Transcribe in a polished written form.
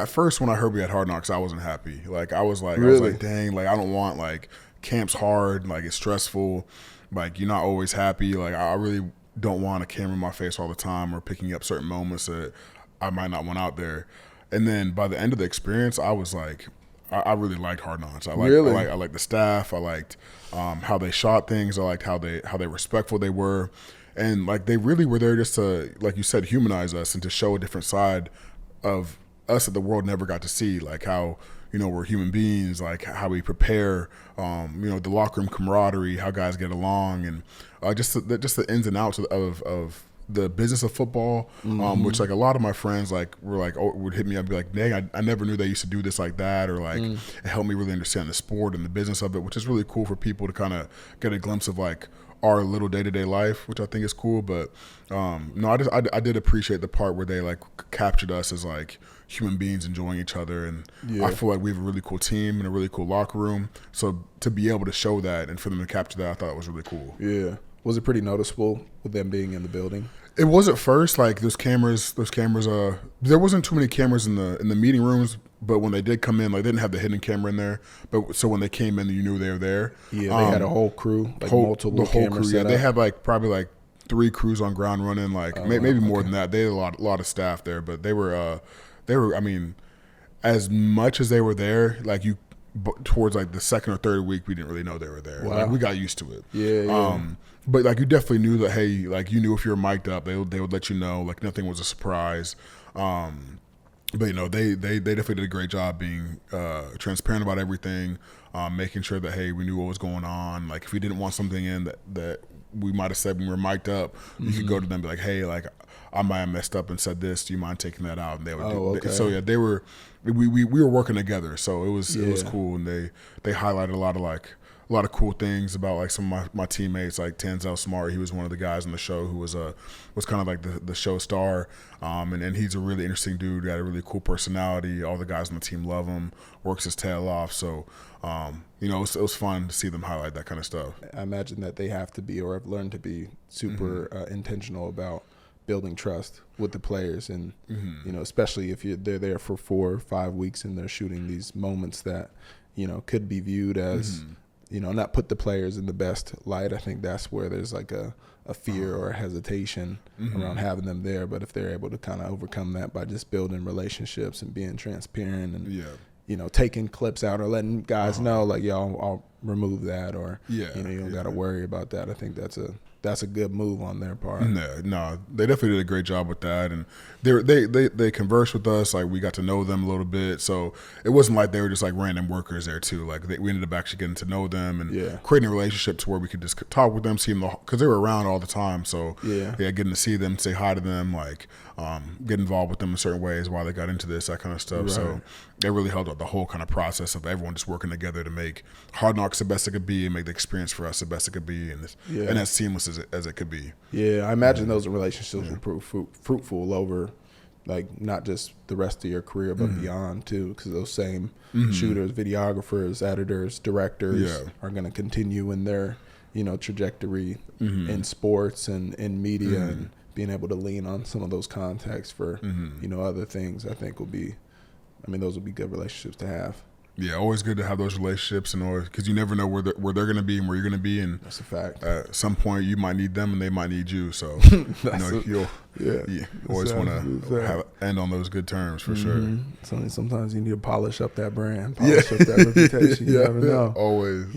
at first when I heard we had Hard Knocks, I wasn't happy. Like I was Really? like, dang, like I don't want like camp's hard, like it's stressful, like you're not always happy. Like I really don't want a camera in my face all the time or picking up certain moments that I might not want out there. And then by the end of the experience, I was like, I really liked Hard Knocks. Really? I liked the staff. I liked how they shot things. I liked how they respectful they were, and like they really were there just to, like you said, humanize us and to show a different side of us that the world never got to see. Like how we're human beings, like how we prepare, the locker room camaraderie, how guys get along, and just the ins and outs of the business of football, which like a lot of my friends like were like would hit me up and be like, dang, I never knew they used to do this like that, or like it helped me really understand the sport and the business of it, which is really cool for people to kind of get a glimpse of like our little day-to-day life, which I think is cool. But no, I did appreciate the part where they like captured us as like human beings enjoying each other, and I feel like we have a really cool team and a really cool locker room, so to be able to show that and for them to capture that, I thought it was really cool. Yeah. Was it pretty noticeable with them being in the building? It was at first. Like those cameras. There wasn't too many cameras in the meeting rooms, but when they did come in, like they didn't have the hidden camera in there. But so when they came in, you knew they were there. Yeah, they had a whole crew, like multiple cameras. Yeah, they had like probably like 3 crews on ground running, like maybe more than that. They had a lot of staff there, but they were. I mean, as much as they were there, like towards like the second or third week, we didn't really know they were there. Wow. Like we got used to it. Yeah. But like you definitely knew that, hey, like you knew if you were mic'd up, they would let you know. Like nothing was a surprise. But they definitely did a great job being transparent about everything, making sure that, hey, we knew what was going on. Like if we didn't want something in that we might have said when we were mic'd up, you could go to them and be like, hey, like I might have messed up and said this. Do you mind taking that out? And they would okay. So yeah, they were. We were working together, so it was cool, and they highlighted a lot of cool things about like some of my teammates, like Tanzel Smart. He was one of the guys on the show who was kind of like the show star, and he's a really interesting dude. Got a really cool personality. All the guys on the team love him. Works his tail off. So it was fun to see them highlight that kind of stuff. I imagine that they have to be, or have learned to be, super intentional about building trust with the players, and especially if they're there for 4 or 5 weeks and they're shooting these moments that could be viewed as not put the players in the best light. I think that's where there's like a fear or a hesitation around having them there. But if they're able to kind of overcome that by just building relationships and being transparent and taking clips out or letting guys know like, yo, I'll remove that, or you don't got to worry about that. I think that's a good move on their part. No, they definitely did a great job with that, and they conversed with us. Like we got to know them a little bit, so it wasn't like they were just like random workers there too. Like we ended up actually getting to know them and creating a relationship to where we could just talk with them, see them, because they were around all the time. So getting to see them, say hi to them, like get involved with them in certain ways while they got into this, that kind of stuff. Right. So they really held up the whole kind of process of everyone just working together to make Hard Knocks the best it could be and make the experience for us the best it could be, and as seamless as it could be. Yeah, I imagine those relationships will prove fruitful over, like, not just the rest of your career, but beyond too, because those same shooters, videographers, editors, directors are going to continue in their trajectory in sports and in media, and being able to lean on some of those contacts for other things, I think those will be good relationships to have. Yeah, always good to have those relationships, and because you never know where they're going to be and where you're going to be, and that's a fact. At some point, you might need them, and they might need you. So you always want to end on those good terms for sure. Sometimes you need to polish up that brand, polish up that reputation. You never know. Always.